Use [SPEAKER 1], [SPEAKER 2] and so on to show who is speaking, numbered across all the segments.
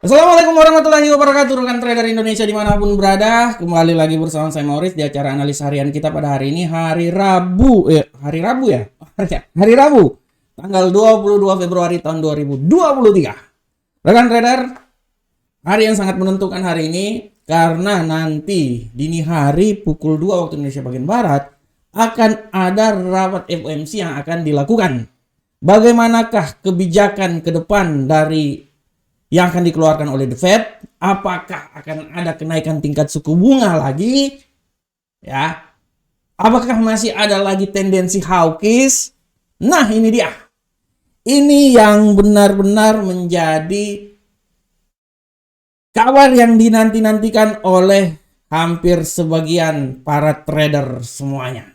[SPEAKER 1] Assalamualaikum warahmatullahi wabarakatuh, rekan trader Indonesia dimanapun berada. Kembali lagi bersama saya Maurice di acara analis harian kita pada hari ini, hari Rabu. Hari Rabu ya? Hari Rabu, tanggal 22 Februari tahun 2023. Rekan trader, hari yang sangat menentukan hari ini karena nanti dini hari pukul 2 waktu Indonesia bagian Barat akan ada rapat FOMC yang akan dilakukan. Bagaimanakah kebijakan ke depan dari yang akan dikeluarkan oleh The Fed? Apakah akan ada kenaikan tingkat suku bunga lagi? Ya. Apakah masih ada lagi tendensi hawkish? Nah, ini dia. Ini yang benar-benar menjadi kabar yang dinanti-nantikan oleh hampir sebagian para trader semuanya.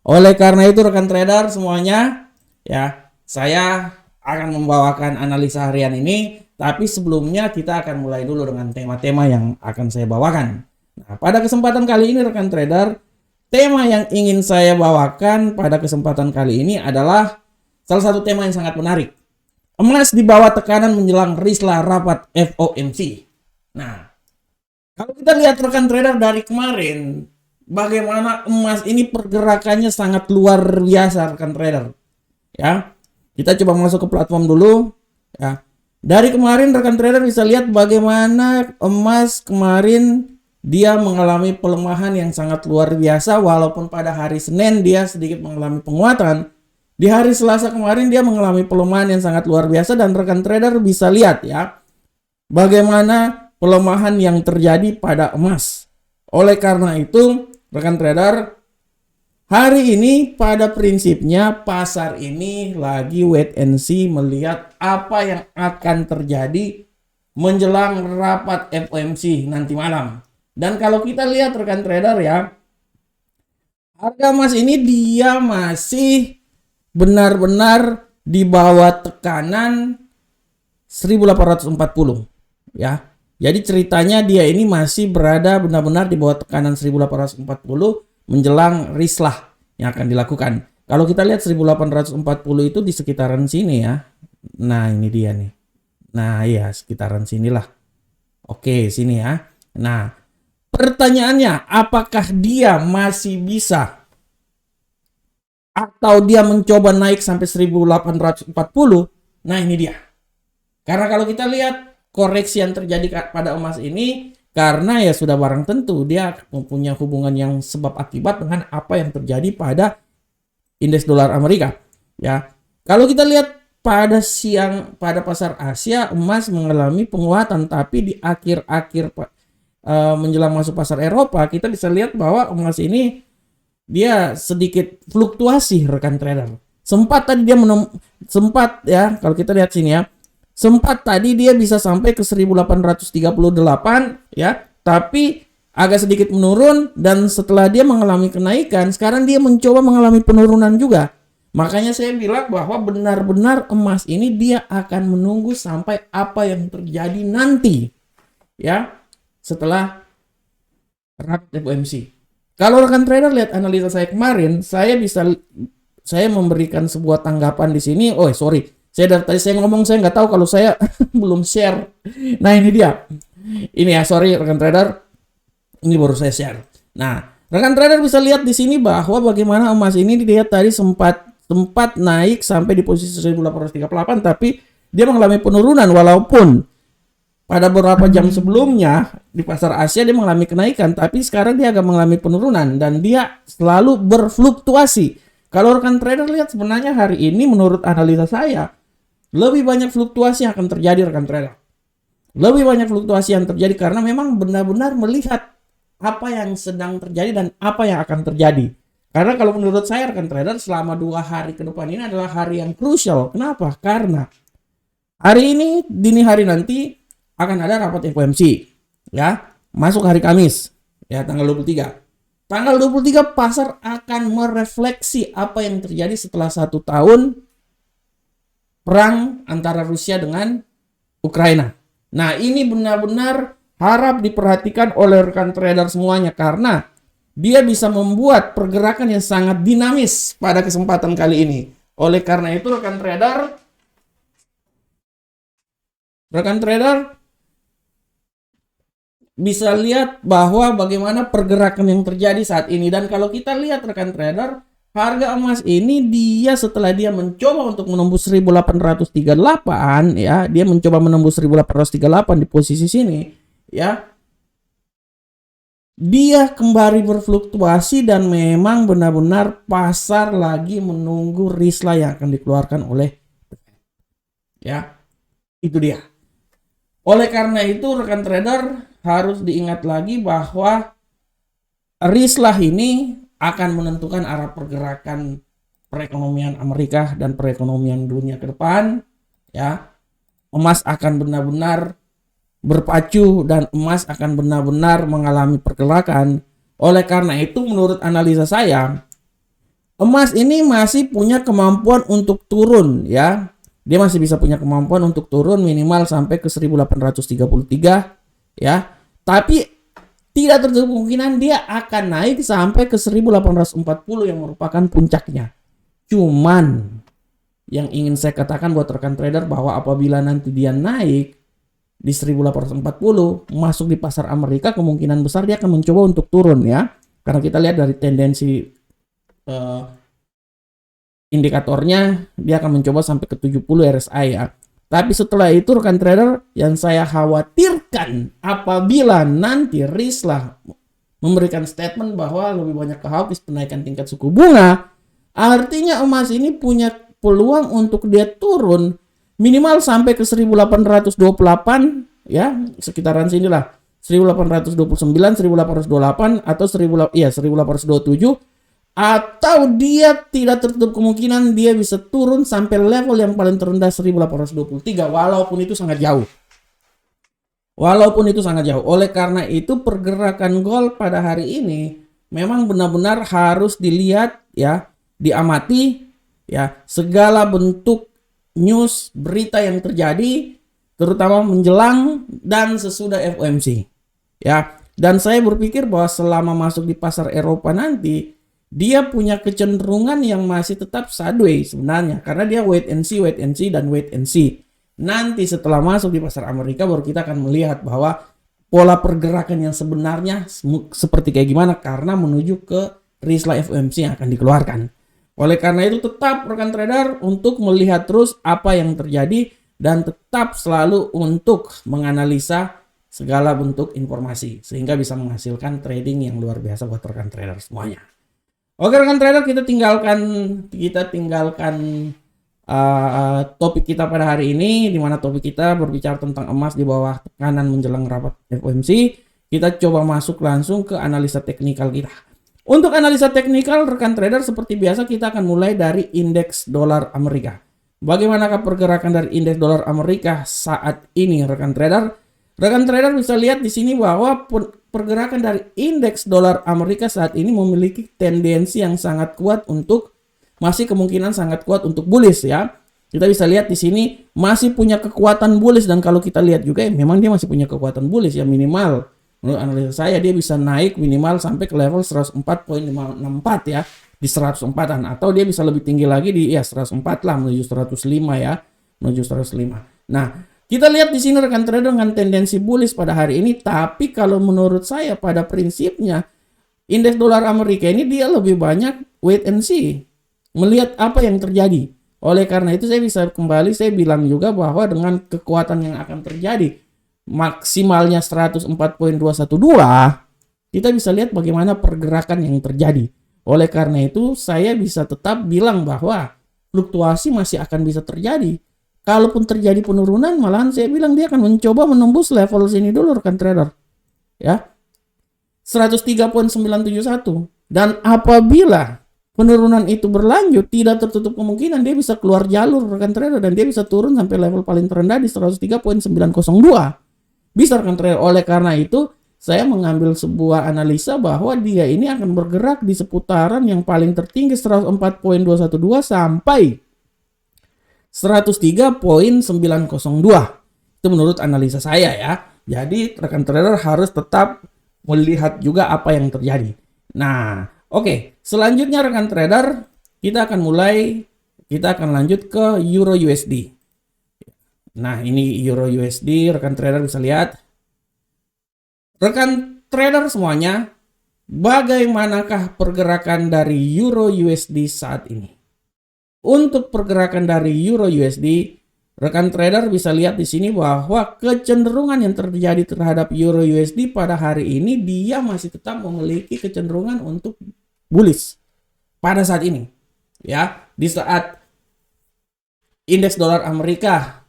[SPEAKER 1] Oleh karena itu rekan trader semuanya, ya, saya akan membawakan analisa harian ini. Tapi sebelumnya kita akan mulai dulu dengan tema-tema yang akan saya bawakan. Nah, pada kesempatan kali ini rekan trader, tema yang ingin saya bawakan pada kesempatan kali ini adalah salah satu tema yang sangat menarik. Emas di bawah tekanan menjelang rislah rapat FOMC. Nah, kalau kita lihat rekan trader dari kemarin, bagaimana emas ini pergerakannya sangat luar biasa rekan trader. Ya, kita coba masuk ke platform dulu. Ya. Dari kemarin rekan trader bisa lihat bagaimana emas kemarin dia mengalami pelemahan yang sangat luar biasa, walaupun pada hari Senin dia sedikit mengalami penguatan. Di hari Selasa kemarin dia mengalami pelemahan yang sangat luar biasa dan rekan trader bisa lihat ya bagaimana pelemahan yang terjadi pada emas. Oleh karena itu rekan trader, hari ini pada prinsipnya pasar ini lagi wait and see melihat apa yang akan terjadi menjelang rapat FOMC nanti malam. Dan kalau kita lihat rekan trader ya, harga emas ini dia masih benar-benar di bawah tekanan 1840 ya. Jadi ceritanya dia ini masih berada benar-benar di bawah tekanan 1840 menjelang rislah yang akan dilakukan. Kalau kita lihat 1840 itu di sekitaran sini ya. Nah, ini dia nih. Nah, iya sekitaran sinilah. Oke, sini ya. Nah, pertanyaannya apakah dia masih bisa atau dia mencoba naik sampai 1840? Nah, ini dia. Karena kalau kita lihat koreksi yang terjadi pada emas ini karena ya sudah barang tentu dia mempunyai hubungan yang sebab akibat dengan apa yang terjadi pada indeks dolar Amerika. Ya, kalau kita lihat pada pasar Asia emas mengalami penguatan, tapi di akhir-akhir menjelang masuk pasar Eropa kita bisa lihat bahwa emas ini dia sedikit fluktuasi rekan trader. Sempat tadi dia sempat ya kalau kita lihat sini ya. Sempat tadi dia bisa sampai ke 1838 ya, tapi agak sedikit menurun dan setelah dia mengalami kenaikan, sekarang dia mencoba mengalami penurunan juga. Makanya saya bilang bahwa benar-benar emas ini dia akan menunggu sampai apa yang terjadi nanti ya setelah rapat FOMC. Kalau rekan trader lihat analisa saya kemarin, saya memberikan sebuah tanggapan di sini. Oh, sorry. Saya dari tadi saya ngomong saya nggak tahu kalau saya belum share. Nah ini dia. Ini ya sorry rekan trader. Ini baru saya share. Nah rekan trader bisa lihat di sini bahwa bagaimana emas ini dilihat tadi sempat naik sampai di posisi 1838 tapi dia mengalami penurunan walaupun pada beberapa jam sebelumnya di pasar Asia dia mengalami kenaikan tapi sekarang dia agak mengalami penurunan dan dia selalu berfluktuasi. Kalau rekan trader lihat sebenarnya hari ini menurut analisa saya lebih banyak fluktuasi yang akan terjadi rekan trader. Lebih banyak fluktuasi yang terjadi karena memang benar-benar melihat apa yang sedang terjadi dan apa yang akan terjadi. Karena kalau menurut saya rekan trader selama 2 hari ke depan ini adalah hari yang krusial. Kenapa? Karena hari ini dini hari nanti akan ada rapat FOMC ya, masuk hari Kamis ya tanggal 23. Tanggal 23 pasar akan merefleksi apa yang terjadi setelah 1 tahun perang antara Rusia dengan Ukraina. Nah ini benar-benar harap diperhatikan oleh rekan trader semuanya karena dia bisa membuat pergerakan yang sangat dinamis pada kesempatan kali ini. Oleh karena itu rekan trader bisa lihat bahwa bagaimana pergerakan yang terjadi saat ini. Dan kalau kita lihat rekan trader, harga emas ini dia setelah dia mencoba untuk menembus 1838 ya, dia mencoba menembus 1838 di posisi sini ya. Dia kembali berfluktuasi dan memang benar-benar pasar lagi menunggu risla yang akan dikeluarkan oleh ya. Itu dia. Oleh karena itu rekan trader harus diingat lagi bahwa rislah ini akan menentukan arah pergerakan perekonomian Amerika dan perekonomian dunia ke depan ya. Emas akan benar-benar berpacu dan emas akan benar-benar mengalami pergerakan. Oleh karena itu menurut analisa saya, emas ini masih punya kemampuan untuk turun ya. Dia masih bisa punya kemampuan untuk turun minimal sampai ke 1833 ya. Tapi tidak tertutup kemungkinan dia akan naik sampai ke 1840 yang merupakan puncaknya. Cuman yang ingin saya katakan buat rekan trader bahwa apabila nanti dia naik di 1840 masuk di pasar Amerika, kemungkinan besar dia akan mencoba untuk turun ya. Karena kita lihat dari tendensi indikatornya dia akan mencoba sampai ke 70 RSI ya. Tapi setelah itu rekan trader, yang saya khawatirkan apabila nanti rislah memberikan statement bahwa lebih banyak hawkish penaikan tingkat suku bunga, artinya emas ini punya peluang untuk dia turun minimal sampai ke 1828 ya, sekitaran sinilah. 1829, 1828 atau 1827, atau dia tidak tertutup kemungkinan dia bisa turun sampai level yang paling terendah 1823 walaupun itu sangat jauh. Walaupun itu sangat jauh. Oleh karena itu pergerakan gold pada hari ini memang benar-benar harus dilihat ya, diamati ya, segala bentuk news, berita yang terjadi terutama menjelang dan sesudah FOMC ya. Dan saya berpikir bahwa selama masuk di pasar Eropa nanti dia punya kecenderungan yang masih tetap sideways sebenarnya, karena dia wait and see dan wait and see. Nanti setelah masuk di pasar Amerika baru kita akan melihat bahwa pola pergerakan yang sebenarnya seperti kayak gimana, karena menuju ke rislah FOMC yang akan dikeluarkan. Oleh karena itu tetap rekan trader untuk melihat terus apa yang terjadi dan tetap selalu untuk menganalisa segala bentuk informasi sehingga bisa menghasilkan trading yang luar biasa buat rekan trader semuanya. Oke rekan trader, kita tinggalkan topik kita pada hari ini, di mana topik kita berbicara tentang emas di bawah tekanan menjelang rapat FOMC. Kita coba masuk langsung ke analisa teknikal kita. Untuk analisa teknikal rekan trader seperti biasa kita akan mulai dari indeks dolar Amerika. Bagaimanakah pergerakan dari indeks dolar Amerika saat ini rekan trader? Rekan trader bisa lihat di sini bahwa pergerakan dari indeks dolar Amerika saat ini memiliki tendensi yang sangat kuat untuk kemungkinan sangat kuat untuk bullish ya. Kita bisa lihat di sini masih punya kekuatan bullish, dan kalau kita lihat juga memang dia masih punya kekuatan bullish ya, minimal menurut analisa saya dia bisa naik minimal sampai ke level 104.564 ya, di 104-an, atau dia bisa lebih tinggi lagi di ya 104 lah, menuju 105 ya, menuju 105. Nah, kita lihat di sini rekan trader dengan tendensi bullish pada hari ini, tapi kalau menurut saya pada prinsipnya indeks dolar Amerika ini dia lebih banyak wait and see, melihat apa yang terjadi. Oleh karena itu saya bilang juga bahwa dengan kekuatan yang akan terjadi maksimalnya 104.212, kita bisa lihat bagaimana pergerakan yang terjadi. Oleh karena itu saya bisa tetap bilang bahwa fluktuasi masih akan bisa terjadi. Kalaupun terjadi penurunan, malahan saya bilang dia akan mencoba menembus level sini dulu rekan trader ya, 103.971. Dan apabila penurunan itu berlanjut, tidak tertutup kemungkinan dia bisa keluar jalur rekan trader dan dia bisa turun sampai level paling terendah di 103.902. Bisa rekan trader. Oleh karena itu saya mengambil sebuah analisa bahwa dia ini akan bergerak di seputaran yang paling tertinggi 104.212 sampai 103.902. Itu menurut analisa saya ya. Jadi rekan trader harus tetap melihat juga apa yang terjadi. Nah, oke. Selanjutnya rekan trader, kita akan lanjut ke Euro USD. Nah, ini Euro USD, rekan trader bisa lihat. Rekan trader semuanya, bagaimanakah pergerakan dari Euro USD saat ini? Untuk pergerakan dari Euro USD, rekan trader bisa lihat di sini bahwa kecenderungan yang terjadi terhadap Euro USD pada hari ini, dia masih tetap memiliki kecenderungan untuk bullish pada saat ini. Ya, di saat indeks dolar Amerika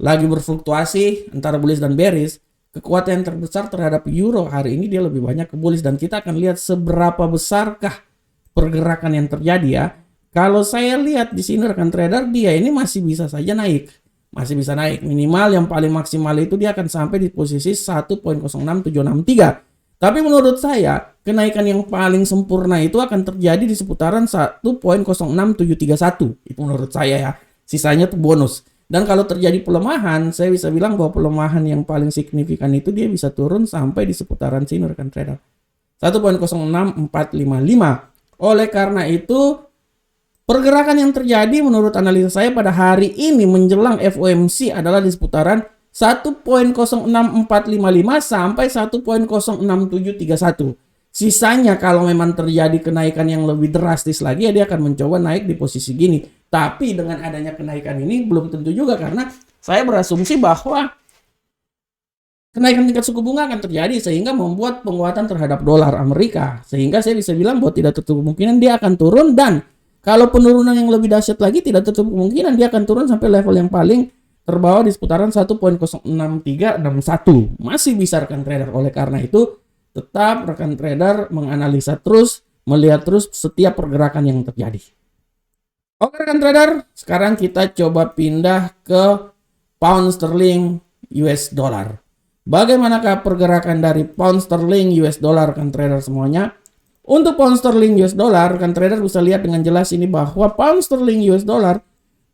[SPEAKER 1] lagi berfluktuasi antara bullish dan bearish, kekuatan yang terbesar terhadap euro hari ini dia lebih banyak ke bullish, dan kita akan lihat seberapa besarkah pergerakan yang terjadi ya. Kalau saya lihat di sini rekan trader, dia ini masih bisa saja naik. Masih bisa naik. Minimal yang paling maksimal itu dia akan sampai di posisi 1.06763. Tapi menurut saya, kenaikan yang paling sempurna itu akan terjadi di seputaran 1.06731. Itu menurut saya ya. Sisanya tuh bonus. Dan kalau terjadi pelemahan, saya bisa bilang bahwa pelemahan yang paling signifikan itu dia bisa turun sampai di seputaran sini rekan trader. 1.06455. Oleh karena itu, pergerakan yang terjadi menurut analisa saya pada hari ini menjelang FOMC adalah di seputaran 1.06455 sampai 1.06731. Sisanya kalau memang terjadi kenaikan yang lebih drastis lagi, ya dia akan mencoba naik di posisi gini. Tapi dengan adanya kenaikan ini belum tentu juga, karena saya berasumsi bahwa kenaikan tingkat suku bunga akan terjadi sehingga membuat penguatan terhadap dolar Amerika. Sehingga saya bisa bilang bahwa tidak tertutup kemungkinan dia akan turun, dan kalau penurunan yang lebih dahsyat lagi tidak tertutup kemungkinan dia akan turun sampai level yang paling terbawah di seputaran 1.06361. Masih bisa rekan trader. Oleh karena itu tetap rekan trader menganalisa terus, melihat terus setiap pergerakan yang terjadi. Oke rekan trader, sekarang kita coba pindah ke pound sterling US dollar. Bagaimanakah pergerakan dari pound sterling US dollar rekan trader semuanya? Untuk pound sterling US dollar, rekan trader bisa lihat dengan jelas ini bahwa pound sterling US dollar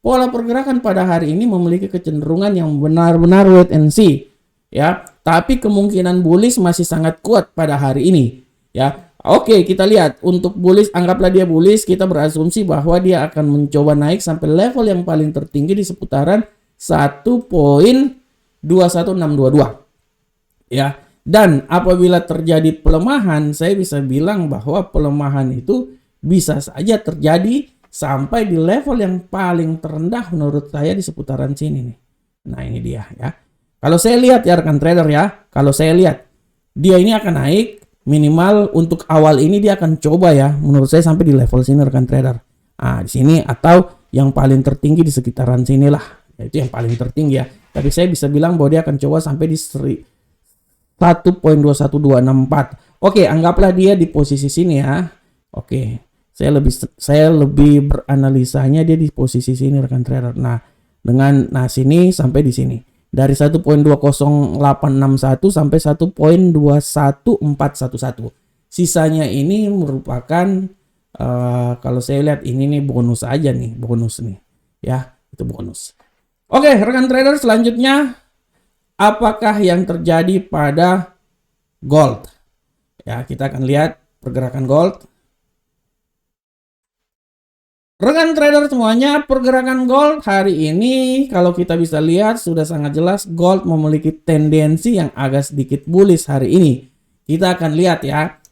[SPEAKER 1] pola pergerakan pada hari ini memiliki kecenderungan yang benar-benar wait and see. Ya, tapi kemungkinan bullish masih sangat kuat pada hari ini. Ya, oke, kita lihat untuk bullish, anggaplah dia bullish, kita berasumsi bahwa dia akan mencoba naik sampai level yang paling tertinggi di seputaran 1.21622. Ya, dan apabila terjadi pelemahan, saya bisa bilang bahwa pelemahan itu bisa saja terjadi sampai di level yang paling terendah menurut saya di seputaran sini nih. Nah, ini dia ya. Kalau saya lihat ya rekan trader ya, kalau saya lihat dia ini akan naik minimal untuk awal ini dia akan coba ya, menurut saya sampai di level sini rekan trader. Di sini atau yang paling tertinggi di sekitaran sinilah. Itu yang paling tertinggi ya. Tapi saya bisa bilang bahwa dia akan coba sampai di 1.21264. Oke, anggaplah dia di posisi sini ya. Oke. Saya lebih beranalisanya dia di posisi sini rekan trader. Nah, sini sampai di sini. Dari 1.20861 sampai 1.21411. Sisanya ini merupakan kalau saya lihat ini nih bonus aja nih, bonus nih. Ya, itu bonus. Oke, rekan trader selanjutnya, apakah yang terjadi pada gold? Ya, kita akan lihat pergerakan gold. Rekan trader semuanya, pergerakan gold hari ini kalau kita bisa lihat sudah sangat jelas gold memiliki tendensi yang agak sedikit bullish hari ini. Kita akan lihat ya,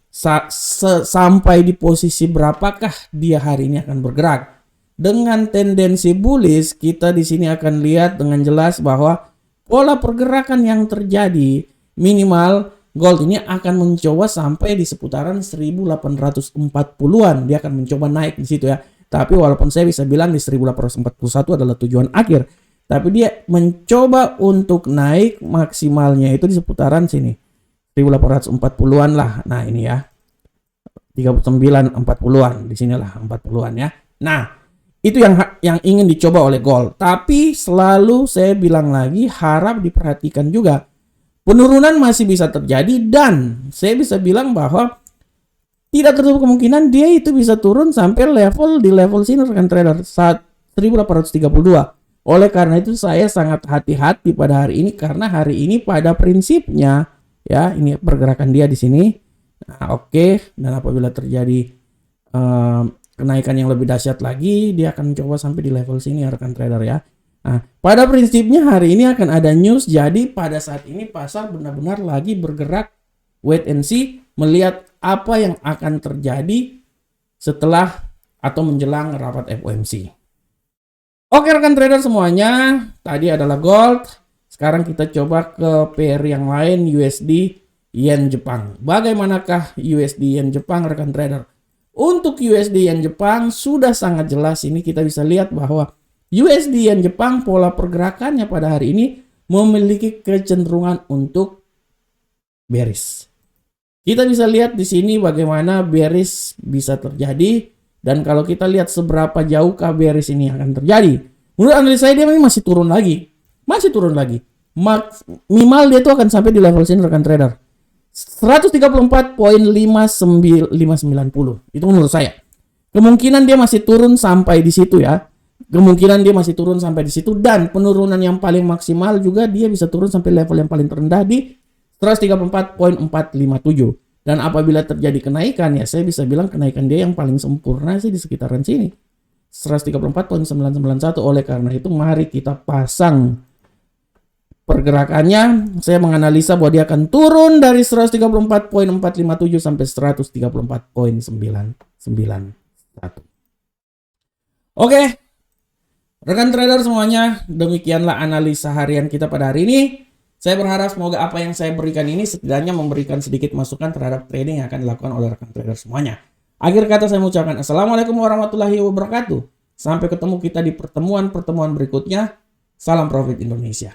[SPEAKER 1] sampai di posisi berapakah dia hari ini akan bergerak. Dengan tendensi bullish, kita di sini akan lihat dengan jelas bahwa pola pergerakan yang terjadi minimal gold ini akan mencoba sampai di seputaran 1840-an. Dia akan mencoba naik di situ ya. Tapi walaupun saya bisa bilang di 1841 adalah tujuan akhir, tapi dia mencoba untuk naik maksimalnya itu di seputaran sini. 1840-an lah. Nah, ini ya. 39-40-an, di sinilah 40-an ya. Nah, itu yang ingin dicoba oleh gold. Tapi selalu saya bilang lagi, harap diperhatikan juga. Penurunan masih bisa terjadi, dan saya bisa bilang bahwa tidak tertutup kemungkinan dia itu bisa turun sampai di level sini rekan trader 1832. Oleh karena itu saya sangat hati-hati pada hari ini, karena hari ini pada prinsipnya ya, ini pergerakan dia di sini. Nah, oke. Dan apabila terjadi kenaikan yang lebih dahsyat lagi, dia akan coba sampai di level sini ya rekan trader ya. Nah, pada prinsipnya hari ini akan ada news, jadi pada saat ini pasar benar-benar lagi bergerak wait and see, melihat apa yang akan terjadi setelah atau menjelang rapat FOMC. Oke rekan trader semuanya, tadi adalah gold. Sekarang kita coba ke pair yang lain, USD Yen Jepang. Bagaimanakah USD Yen Jepang rekan trader? Untuk USD Yen Jepang sudah sangat jelas, ini kita bisa lihat bahwa USD Yen Jepang pola pergerakannya pada hari ini memiliki kecenderungan untuk bearish. Kita bisa lihat di sini bagaimana bearish bisa terjadi. Dan kalau kita lihat seberapa jauhkah bearish ini akan terjadi, menurut analisa saya dia masih turun lagi. Masih turun lagi. Minimal dia itu akan sampai di level sini rekan trader. 134.5990. Itu menurut saya. Kemungkinan dia masih turun sampai di situ ya. Kemungkinan dia masih turun sampai di situ. Dan penurunan yang paling maksimal juga dia bisa turun sampai level yang paling terendah di 134.457. Dan apabila terjadi kenaikan, ya saya bisa bilang kenaikan dia yang paling sempurna sih di sekitaran sini. 134.991. Oleh karena itu mari kita pasang pergerakannya. Saya menganalisa bahwa dia akan turun dari 134.457 sampai 134.991. Oke, rekan trader semuanya, demikianlah analisa harian kita pada hari ini. Saya berharap semoga apa yang saya berikan ini setidaknya memberikan sedikit masukan terhadap trading yang akan dilakukan oleh rekan trader semuanya. Akhir kata saya mengucapkan Assalamualaikum warahmatullahi wabarakatuh. Sampai ketemu kita di pertemuan-pertemuan berikutnya. Salam profit Indonesia.